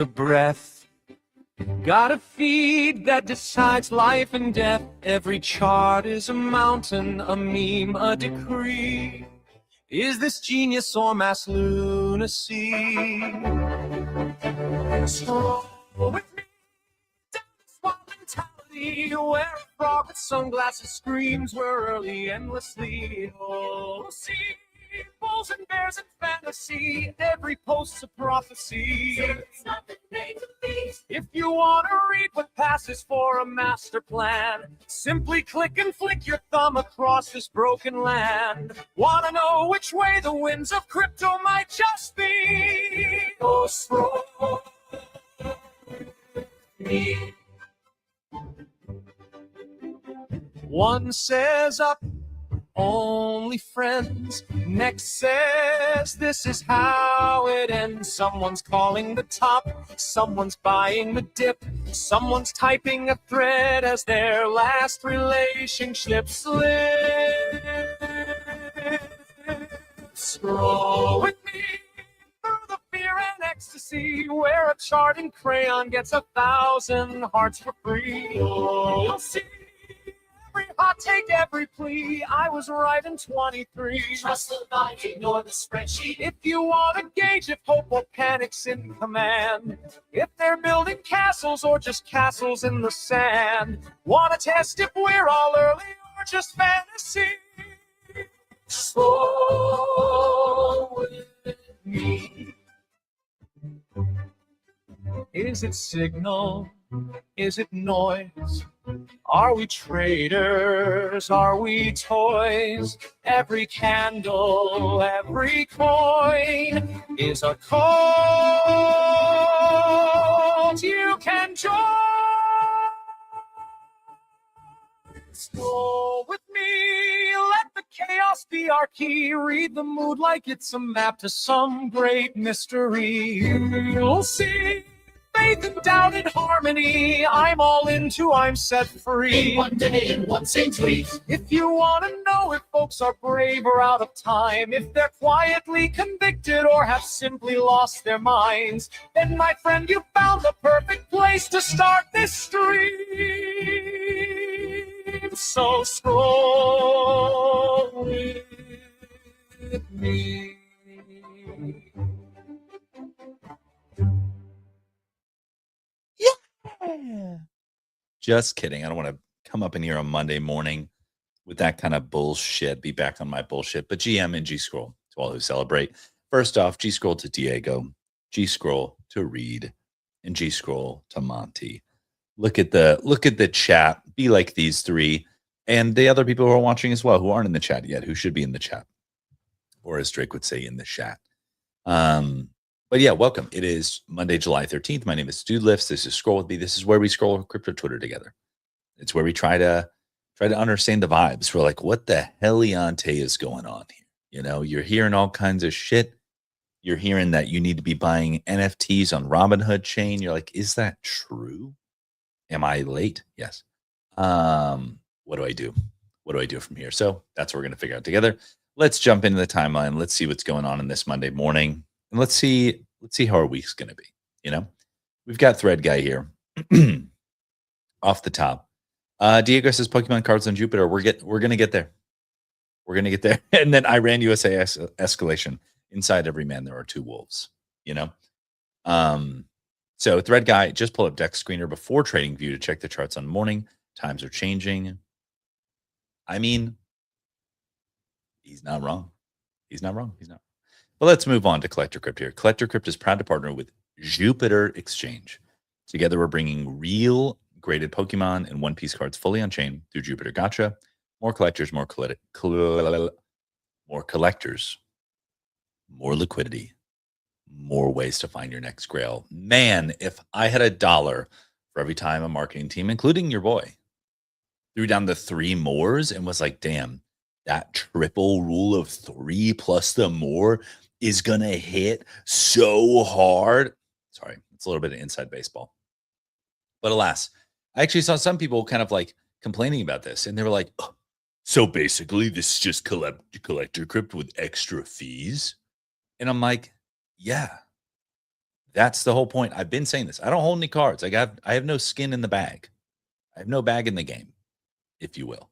The breath. Got a feed that decides life and death. Every chart is a mountain, a meme, a decree. Is this genius or mass lunacy? Stroll with me down this wild mentality, where a frog with sunglasses screams we're early endlessly. Oh, see, bulls and bears and fantasy, every post's a prophecy. It's nothing made to be. If you want to read what passes for a master plan, simply click and flick your thumb across this broken land. Want to know which way the winds of crypto might just be? Go scroll me. One says up, only friends. Next says this is how it ends. Someone's calling the top, someone's buying the dip, someone's typing a thread as their last relationship slips. Scroll with me through the fear and ecstasy, where a chart in crayon gets 1,000 hearts for free. You'll see every hot take, every plea. I was right in 23. Trust the line, ignore the spreadsheet. If you want to gauge if hope or panic's in command, if they're building castles or just castles in the sand, want to test if we're all early or just fantasy? Slow with me. Is it signal? Is it noise? Are we traders? Are we toys? Every candle, every coin is a cult you can join. Scroll with me, let the chaos be our key. Read the mood like it's a map to some great mystery. You'll see faith and doubt and harmony. I'm all into, I'm set free. In one day, in one same tweet. If you want to know if folks are brave or out of time, if they're quietly convicted or have simply lost their minds, then my friend, you found the perfect place to start this stream. So scroll with me. Just kidding. I don't want to come up in here on Monday morning with that kind of bullshit, be back on my bullshit. But GM and G Scroll to all who celebrate. First off, G Scroll to Diego, G Scroll to Reed, and G Scroll to Monty. Look at the chat. Be like these three. And the other people who are watching as well, who aren't in the chat yet, who should be in the chat. Or as Drake would say, in the chat. But yeah, welcome. It is Monday, July 13th. My name is Dude Lifts. This is Scroll With Me. This is where we scroll crypto Twitter together. It's where we try to understand the vibes. We're like, what the heliante is going on here? You know, you're hearing all kinds of shit. You're hearing that you need to be buying NFTs on Robinhood chain. You're like, is that true? Am I late? Yes. What do I do? What do I do from here? So that's what we're going to figure out together. Let's jump into the timeline. Let's see what's going on in this Monday morning. And let's see how our week's going to be. You know, we've got Thread Guy here off the top. Diego says Pokemon cards on Jupiter. We're going to get there. We're going to get there. And then Iran USA escalation. Inside every man, there are two wolves, you know? So Thread Guy, just pull up Dex Screener before Trading View to check the charts on morning. Times are changing. I mean, he's not wrong. He's not wrong. He's not. But let's move on to Collector Crypt here. Collector Crypt is proud to partner with Jupiter Exchange. Together, we're bringing real graded Pokemon and One Piece cards fully on chain through Jupiter Gacha. More collectors, more collectors, more liquidity, more ways to find your next grail. Man, if I had $1 for every time a marketing team, including your boy, threw down the 3 mores and was like, damn, that triple rule of 3 plus the more is going to hit so hard. Sorry, it's a little bit of inside baseball. But alas, I actually saw some people kind of like complaining about this. And they were like, oh, so basically this is just Collector Crypt with extra fees. And I'm like, yeah, That's the whole point. I've been saying this. I don't hold any cards. I have no skin in the bag. I have no bag in the game, if you will.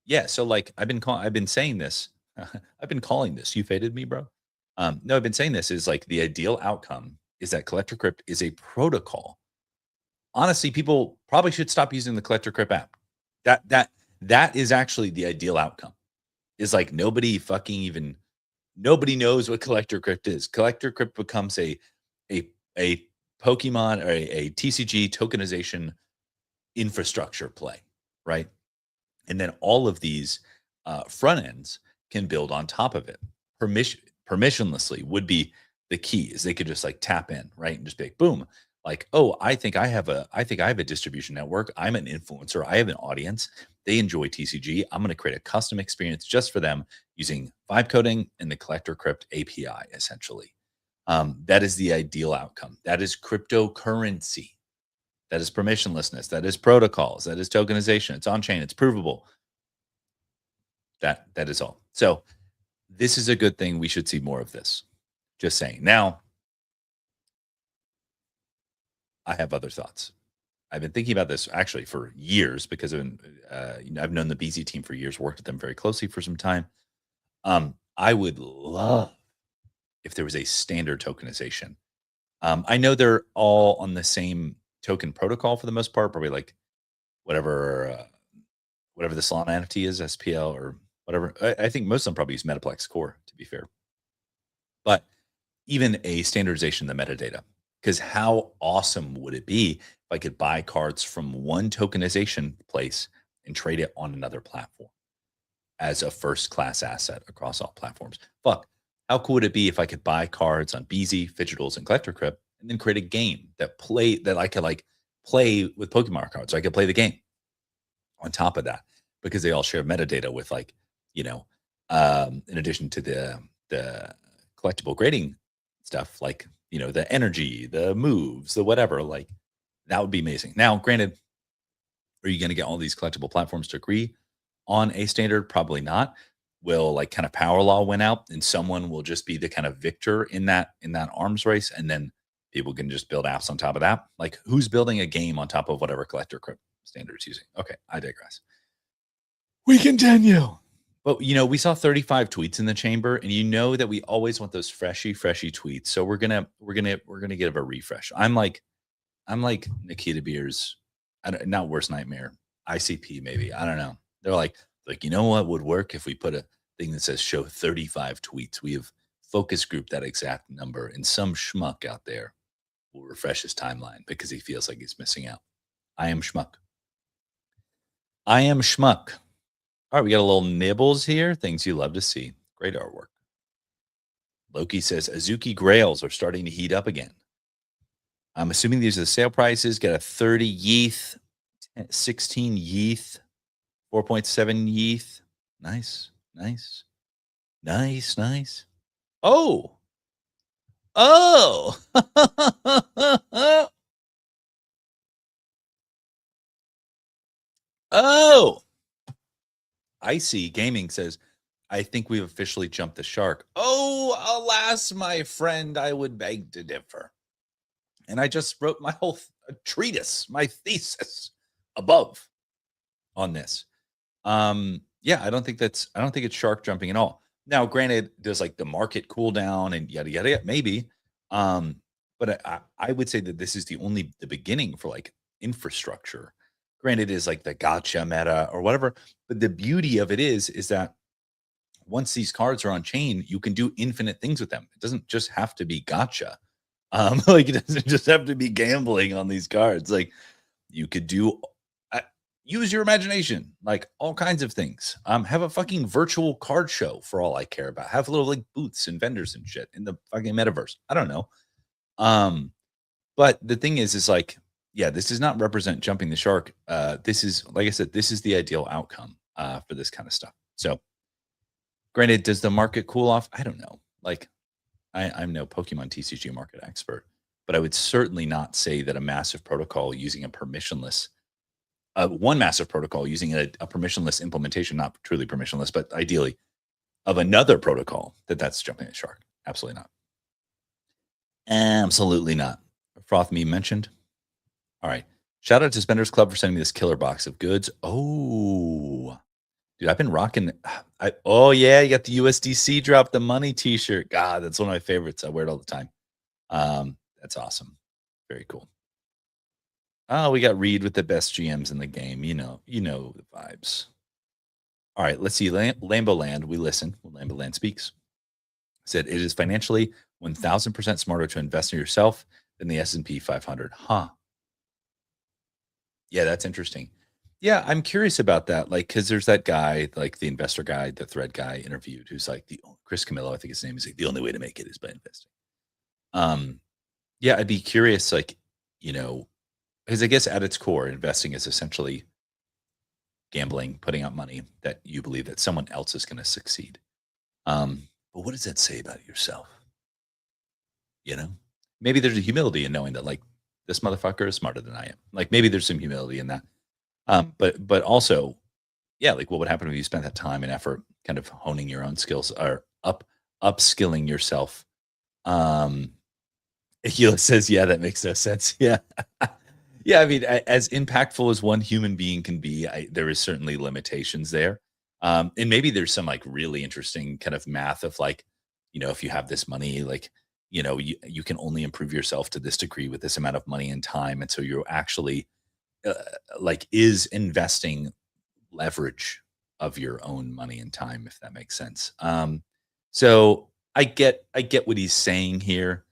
Yeah, so like I've been saying this. I've been calling this. You faded me, bro. No, I've been saying this is like the ideal outcome is that Collector Crypt is a protocol. Honestly, people probably should stop using the Collector Crypt app. That is actually the ideal outcome. Is like nobody knows what Collector Crypt is. Collector Crypt becomes a a Pokemon or a TCG tokenization infrastructure play, right? And then all of these front ends can build on top of it. Permissionlessly would be the key. Is they could just like tap in, right, and just be like, boom, like, oh, I think I have a distribution network. I'm an influencer. I have an audience. They enjoy TCG. I'm going to create a custom experience just for them using vibe coding and the Collector Crypt API. Essentially, that is the ideal outcome. That is cryptocurrency. That is permissionlessness. That is protocols. That is tokenization. It's on chain. It's provable. That is all. So this is a good thing. We should see more of this. Just saying. Now, I have other thoughts. I've been thinking about this actually for years because I've known the BZ team for years, worked with them very closely for some time. I would love if there was a standard tokenization. I know they're all on the same token protocol for the most part, probably like whatever the Solana NFT is, SPL or whatever. I think most of them probably use Metaplex Core, to be fair. But even a standardization of the metadata, because how awesome would it be if I could buy cards from one tokenization place and trade it on another platform as a first class asset across all platforms? Fuck. How cool would it be if I could buy cards on BZ, Fidgetals, and Collector Crypt and then create a game that I could like play with Pokemon cards? So I could play the game on top of that because they all share metadata with like, in addition to the collectible grading stuff, like, the energy, the moves, the whatever, like that would be amazing. Now, granted, are you going to get all these collectible platforms to agree on a standard? Probably not. Will like kind of power law win out and someone will just be the kind of victor in that arms race, and then people can just build apps on top of that? Like, who's building a game on top of whatever Collector Crypt standard is using? Okay, I digress. We continue. But we saw 35 tweets in the chamber, and that we always want those freshy tweets. So we're gonna give a refresh. I'm like Nikita Beer's, not worst nightmare, ICP maybe. I don't know. They're like what would work if we put a thing that says show 35 tweets. We have focus group that exact number, and some schmuck out there will refresh his timeline because he feels like he's missing out. I am schmuck. All right, we got a little nibbles here. Things you love to see. Great artwork. Loki says Azuki Grails are starting to heat up again. I'm assuming these are the sale prices. Get a 30 ETH, 16 ETH, 4.7 ETH. Nice. Oh. Oh. Icy Gaming says, I think we've officially jumped the shark. Oh, alas, my friend, I would beg to differ. And I just wrote my whole treatise, my thesis above on this. Yeah, I don't think it's shark jumping at all. Now, granted, does like the market cool down and yada yada, maybe. But I would say that this is the beginning for like infrastructure. Granted, is like the gotcha meta or whatever. But the beauty of it is that once these cards are on chain, you can do infinite things with them. It doesn't just have to be gotcha. Like it doesn't just have to be gambling on these cards. Like you could do use your imagination, like all kinds of things. Have a fucking virtual card show for all I care about. Have little like booths and vendors and shit in the fucking metaverse. I don't know. But the thing is like, yeah, this does not represent jumping the shark. This is, like I said, this is the ideal outcome for this kind of stuff. So granted, does the market cool off? I don't know. Like I'm no Pokemon TCG market expert, but I would certainly not say that a massive protocol using a permissionless one massive protocol using a permissionless implementation, not truly permissionless, but ideally of another protocol, that's jumping the shark. Absolutely not. Absolutely not. Froth me mentioned. All right. Shout out to Spenders Club for sending me this killer box of goods. Oh, dude, I've been rocking. Oh yeah, you got the USDC drop the money T-shirt. God, that's one of my favorites. I wear it all the time. That's awesome. Very cool. Oh, we got Reed with the best GMs in the game. You know the vibes. All right, let's see. Lambo Land. We listen when Lambo Land speaks. Said it is financially 1,000% smarter to invest in yourself than the S&P 500. Huh. Yeah, that's interesting. Yeah, I'm curious about that. Like, because there's that guy, like the investor guy, the thread guy interviewed, who's like Chris Camillo, I think his name is like the only way to make it is by investing. Yeah, I'd be curious, like, because I guess at its core, investing is essentially gambling, putting out money that you believe that someone else is going to succeed. But what does that say about yourself? Maybe there's a humility in knowing that like this motherfucker is smarter than I am. Like maybe there's some humility in that. But also, yeah, like what would happen if you spent that time and effort kind of honing your own skills or upskilling yourself? Akila says, yeah, that makes no sense. Yeah. Yeah, I mean, as impactful as one human being can be, there is certainly limitations there. And maybe there's some like really interesting kind of math of like, if you have this money, like, you can only improve yourself to this degree with this amount of money and time. And so you're actually like, is investing leverage of your own money and time, if that makes sense. So I get what he's saying here,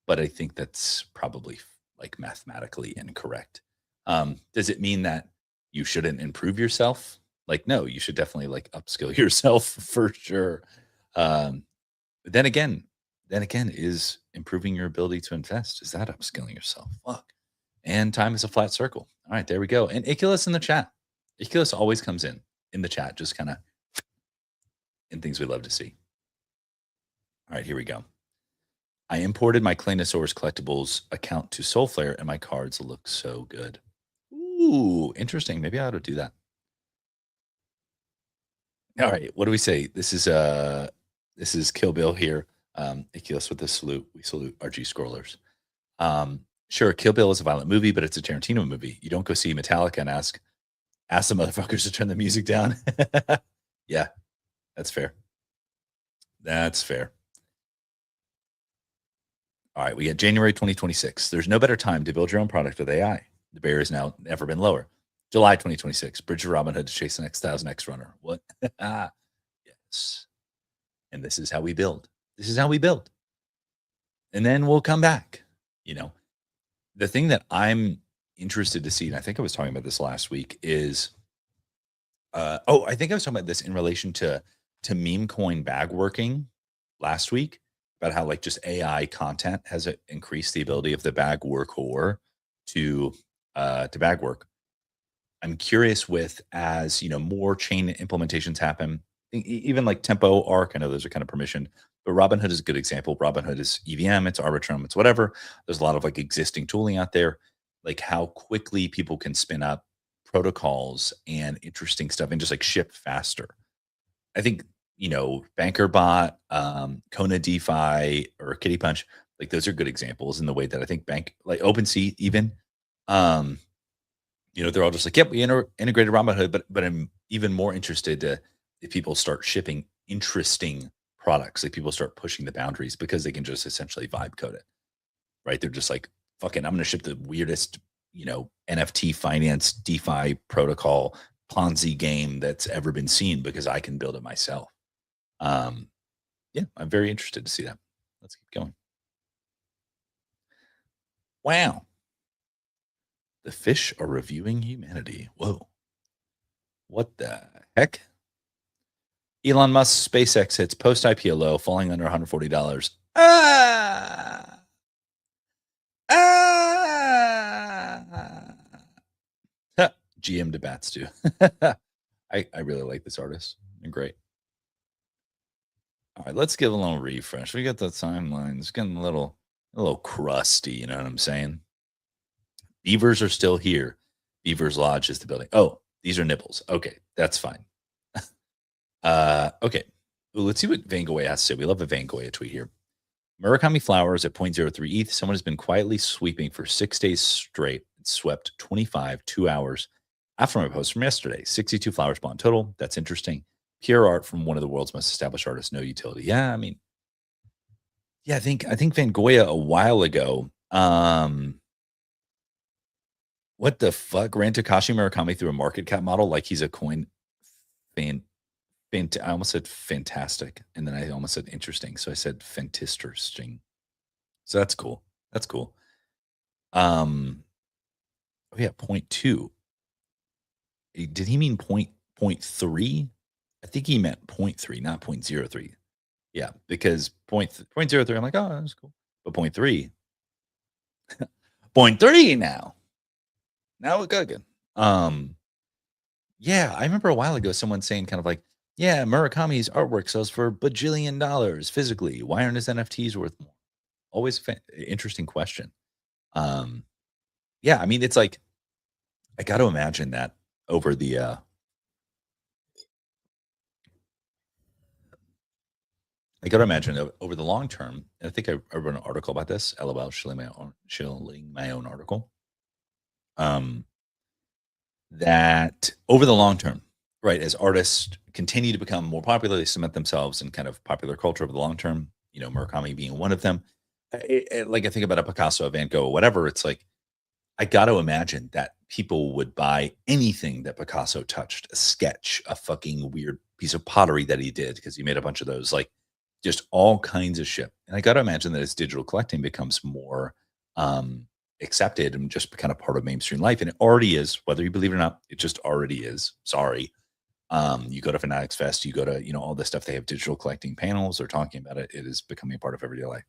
but I think that's probably like mathematically incorrect. Does it mean that you shouldn't improve yourself? Like, no, you should definitely like upskill yourself for sure. But then again, is improving your ability to invest, is that upskilling yourself? Fuck. And time is a flat circle. All right, there we go. And Iculus in the chat. Iculus always comes in the chat, just kind of in things we love to see. All right, here we go. I imported my Claynosaurus collectibles account to Soulflare, and my cards look so good. Ooh, interesting. Maybe I ought to do that. All right, what do we say? This is Kill Bill here. Iculus with the salute. We salute our G scrollers. Sure, Kill Bill is a violent movie, but it's a Tarantino movie. You don't go see Metallica and ask the motherfuckers to turn the music down. Yeah, that's fair. That's fair. All right, we get January 2026. There's no better time to build your own product with AI. The barrier has now never been lower. July 2026. Bridge of Robin Hood to chase the next 1,000x runner. What? Yes. And this is how we build. This is how we build. And then we'll come back. The thing that I'm interested to see, and I think I was talking about this last week, is I think I was talking about this in relation to meme coin bag working last week, about how like just AI content has increased the ability of the bag worker to bag work. I'm curious with as more chain implementations happen, even like Tempo, Arc. I know those are kind of permissioned, but Robinhood is a good example. Robinhood is EVM, it's Arbitrum, it's whatever. There's a lot of like existing tooling out there, like how quickly people can spin up protocols and interesting stuff and just like ship faster. I think BankerBot, Kona DeFi, or Kitty Punch, like those are good examples in the way that I think like OpenSea even, they're all just like, yep, we integrated Robinhood, but I'm even more interested if people start shipping interesting products, like people start pushing the boundaries because they can just essentially vibe code it, right? They're just like, fucking, I'm going to ship the weirdest, NFT finance DeFi protocol Ponzi game that's ever been seen because I can build it myself. Yeah, I'm very interested to see that. Let's keep going. Wow. The fish are reviewing humanity. Whoa. What the heck? Elon Musk SpaceX hits post IPO low, falling under $140. GM to bats too. I really like this artist. They're great. All right, let's give a little refresh. We got the timeline. It's getting a little crusty, you know what I'm saying? Beavers are still here. Beavers Lodge is the building. Oh, these are nibbles. Okay, that's fine. Okay. Ooh, let's see what Van Gogh has to say. We love a Van Gogh tweet here. Murakami Flowers at 0.03 ETH. Someone has been quietly sweeping for 6 days straight and swept 25 2 hours after my post from yesterday. 62 flowers bought in total. That's interesting. Pure art from one of the world's most established artists. No utility. Yeah, I mean, yeah, I think Van Goya a while ago. What the fuck? Ran Takashi Murakami through a market cap model like he's a coin. Fan, I almost said fantastic, and then I almost said interesting. So I said fantistersting. So that's cool. That's cool. Oh yeah, 0.2. Did he mean 0.3? I think he meant 0.3, not 0.03. Yeah, because 0.03, I'm like, oh, that's cool. But 0.3, 0.3 now. Now we're cooking. Yeah, I remember a while ago someone saying kind of like, yeah, Murakami's artwork sells for bajillion dollars physically. Why aren't his NFTs worth more? Always interesting question. Yeah, I mean, it's like I got to imagine that over the I got to imagine over the long term. And I think I wrote an article about this. LOL, shilling my own article. That over the long term, right, as artists continue to become more popular, they cement themselves in kind of popular culture over the long term. You know, Murakami being one of them. Like I think about a Picasso, a Van Gogh, whatever. It's like I got to imagine that people would buy anything that Picasso touched, a sketch, a fucking weird piece of pottery that he did because he made a bunch of those, like just all kinds of shit. And I got to imagine that as digital collecting becomes more accepted and just kind of part of mainstream life, and it already is, whether you believe it or not, it just already is. Sorry. You go to Fanatics Fest, you go to, all this stuff. They have digital collecting panels. They're talking about it. It is becoming a part of everyday life.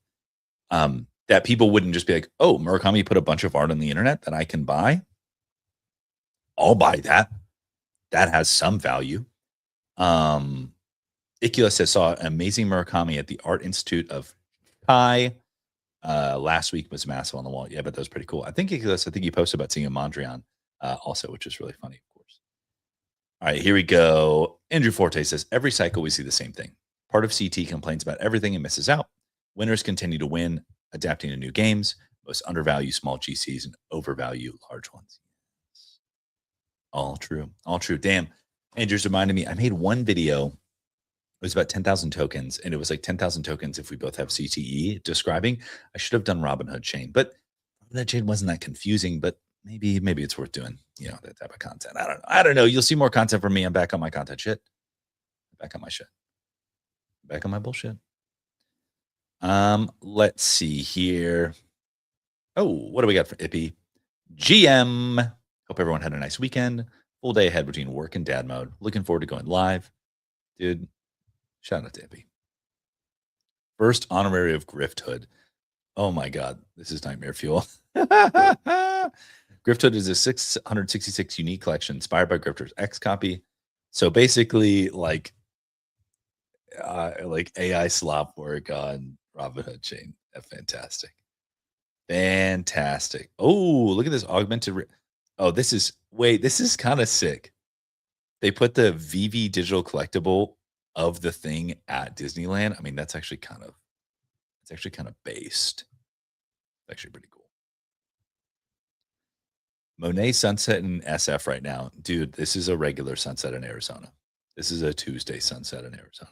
That people wouldn't just be like, oh, Murakami put a bunch of art on the internet that I can buy. I'll buy that. That has some value. Ikula says, saw an amazing Murakami at the Art Institute of Kai. Last week was massive on the wall. Yeah, but that was pretty cool. I think he posted about seeing a Mondrian also, which is really funny, of course. All right, here we go. Andrew Forte says, every cycle we see the same thing. Part of CT complains about everything and misses out. Winners continue to win, adapting to new games. Most undervalue small GCs and overvalue large ones. All true. All true. Damn. Andrew's reminded me, I made one video. It was about 10,000 tokens, and it was like 10,000 tokens if we both have CTE describing. I should have done Robinhood chain, but that chain wasn't that confusing, but maybe it's worth doing, that type of content. I don't know. You'll see more content from me. I'm back on my content shit. Back on my shit. Back on my bullshit. Let's see here. Oh, what do we got for Ippy? GM. Hope everyone had a nice weekend. Full day ahead between work and dad mode. Looking forward to going live. Dude, shout out to Ippy. First honorary of Grifthood. Oh my God, this is nightmare fuel. Grifthood is a 666 unique collection inspired by Grifter's X copy. So basically, like AI slop work on Robinhood chain. Fantastic. Fantastic. Oh, look at this augmented. This is kind of sick. They put the VV digital collectible of the thing at Disneyland. I mean, that's actually kind of based. It's actually pretty cool. Monet sunset in SF right now. Dude, this is a regular sunset in Arizona. This is a Tuesday sunset in Arizona.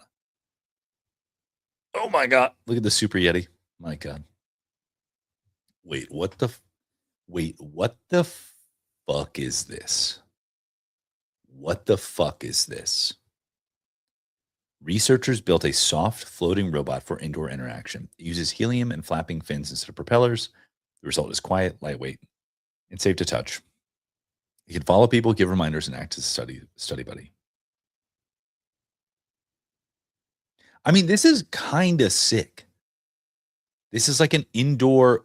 Oh my God. Look at the Super Yeti. My God. Wait, what the fuck is this? What the fuck is this? Researchers built a soft floating robot for indoor interaction. It uses helium and flapping fins instead of propellers. The result is quiet, lightweight, and safe to touch. You can follow people, give reminders, and act as a study buddy. I mean, this is kind of sick. This is like an indoor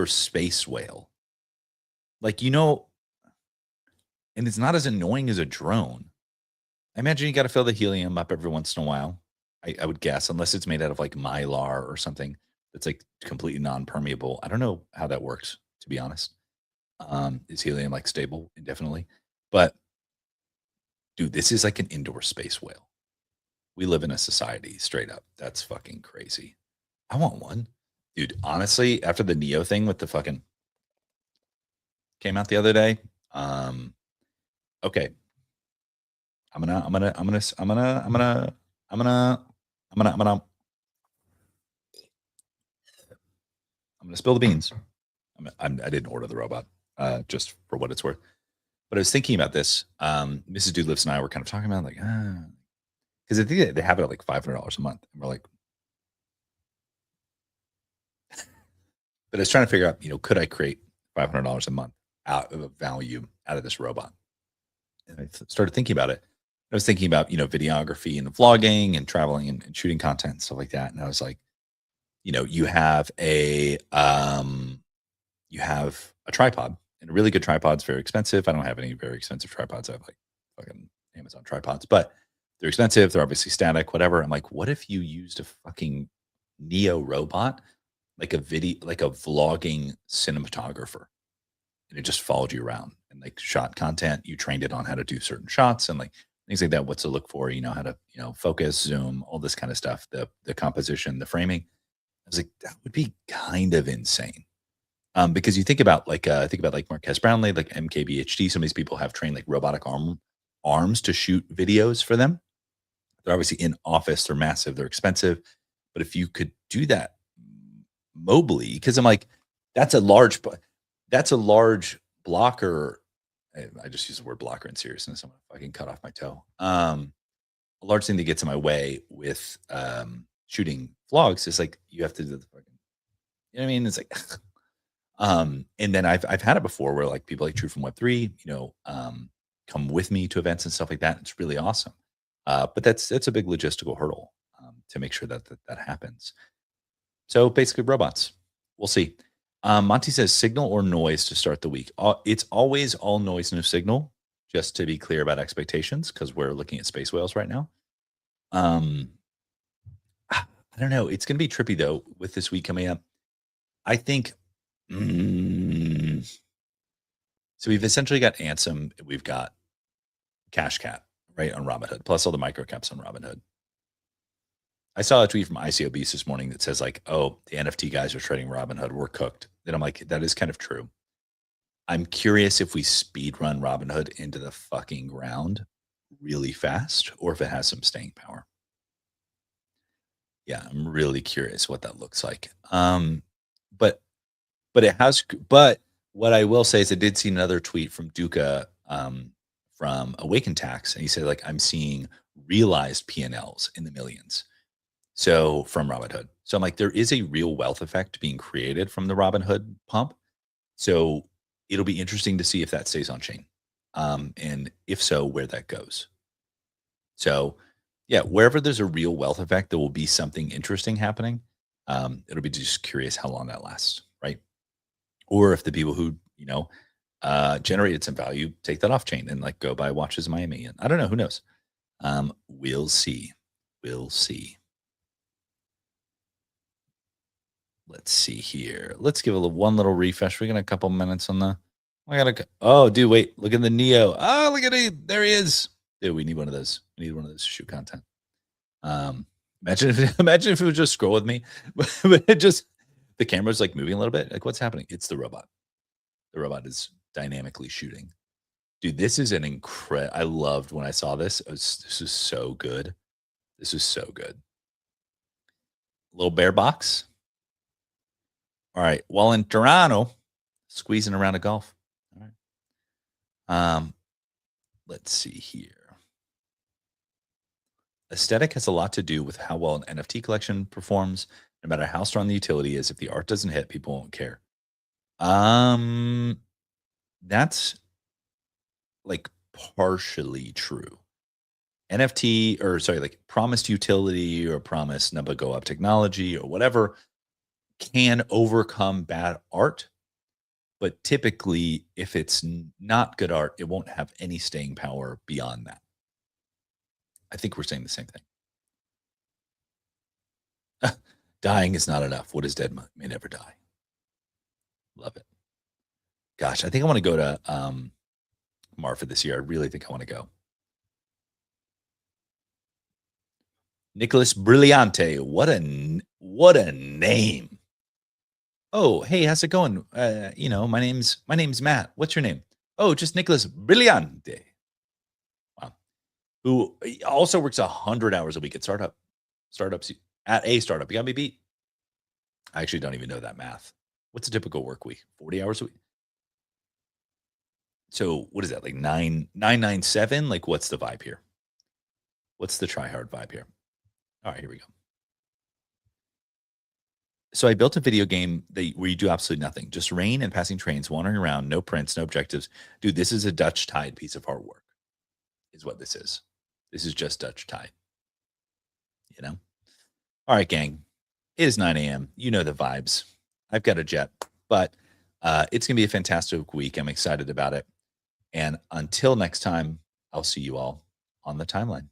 space whale. Like, and it's not as annoying as a drone. I imagine you got to fill the helium up every once in a while. I would guess, unless it's made out of like mylar or something that's like completely non-permeable. I don't know how that works, to be honest. Is helium like stable indefinitely? But dude, this is like an indoor space whale. We live in a society, straight up. That's fucking crazy. I want one. Dude, honestly, after the Neo thing with the fucking came out the other day, okay. I'm gonna spill the beans. I didn't order the robot, just for what it's worth. But I was thinking about this. Mrs. Doodlips and I were kind of talking about like, because I think they have it at like $500 a month, and we're like, but I was trying to figure out, could I create $500 a month out of value out of this robot? And I started thinking about it. I was thinking about, videography and vlogging and traveling and shooting content and stuff like that. And I was like, you have a tripod, and a really good tripod's very expensive. I don't have any very expensive tripods. I have like fucking Amazon tripods, but they're expensive. They're obviously static, whatever. I'm like, what if you used a fucking Neo robot, like a vlogging cinematographer, and it just followed you around and like shot content. You trained it on how to do certain shots and like things like that, what to look for, how to, focus, zoom, all this kind of stuff, the composition, the framing. I was like, that would be kind of insane. Because you think about like Marquez Brownlee, like MKBHD, some of these people have trained like robotic arms to shoot videos for them. They're obviously in office, they're massive, they're expensive. But if you could do that mobily, because I'm like, that's a large blocker. I just use the word blocker in seriousness. I'm gonna fucking cut off my toe. A large thing that gets in my way with shooting vlogs is like you have to do the fucking, you know what I mean? It's like and then I've had it before where like people like True from Web3, come with me to events and stuff like that. It's really awesome. But that's a big logistical hurdle to make sure that happens. So basically robots. We'll see. Monty says signal or noise to start the week. It's always all noise, no signal, just to be clear about expectations, because we're looking at space whales right now. I don't know. It's going to be trippy though with this week coming up. I think. So we've essentially got Ansem. We've got Cash Cat, right, on Robinhood, plus all the microcaps on Robinhood. I saw a tweet from ICO Beast this morning that says like, oh, the NFT guys are trading Robinhood. We're cooked. And I'm like, that is kind of true. I'm curious if we speed run Robinhood into the fucking ground really fast or if it has some staying power. Yeah, I'm really curious what that looks like. But what I will say is I did see another tweet from Duca from Awaken Tax, and he said like, I'm seeing realized P&Ls in the millions. So from Robinhood. So I'm like, there is a real wealth effect being created from the Robinhood pump. So it'll be interesting to see if that stays on chain. And if so, where that goes. So yeah, wherever there's a real wealth effect, there will be something interesting happening. It'll be just curious how long that lasts, right? Or if the people who, generated some value take that off chain and like go buy watches in Miami. And I don't know, who knows? We'll see. We'll see. Let's see here. Let's give one little refresh. We got a couple minutes on the. Oh, dude, wait! Look at the Neo. Oh, look at it! There he is. Dude, we need one of those. We need one of those to shoot content. Imagine if it would just scroll with me, but it just the camera's like moving a little bit. Like, what's happening? It's the robot. The robot is dynamically shooting. Dude, this is an incredible. I loved when I saw this. This is so good. This is so good. Little bear box. All right. While in Toronto, squeezing around a golf. All right. Let's see here. Aesthetic has a lot to do with how well an NFT collection performs. No matter how strong the utility is, if the art doesn't hit, people won't care. That's like partially true. NFT, or sorry, like promised utility or promised number go up technology or whatever can overcome bad art. But typically, if it's not good art, it won't have any staying power beyond that. I think we're saying the same thing. Dying is not enough. What is dead may never die. Love it. Gosh, I think I want to go to Marfa this year. I really think I want to go. Nicholas Brillante. What a name. Oh, hey, how's it going? My name's Matt. What's your name? Oh, just Nicholas Brillante. Wow. Who also works 100 hours a week at startups at a startup. You got me beat. I actually don't even know that math. What's a typical work week? 40 hours a week. So what is that? Like 997? Like what's the vibe here? What's the try hard vibe here? All right, here we go. So I built a video game where you do absolutely nothing, just rain and passing trains, wandering around, no prints, no objectives. Dude, this is a Dutch Tide piece of artwork, is what this is. This is just Dutch Tide. All right, gang. It is 9 a.m. You know the vibes. I've got a jet, but it's going to be a fantastic week. I'm excited about it. And until next time, I'll see you all on the timeline.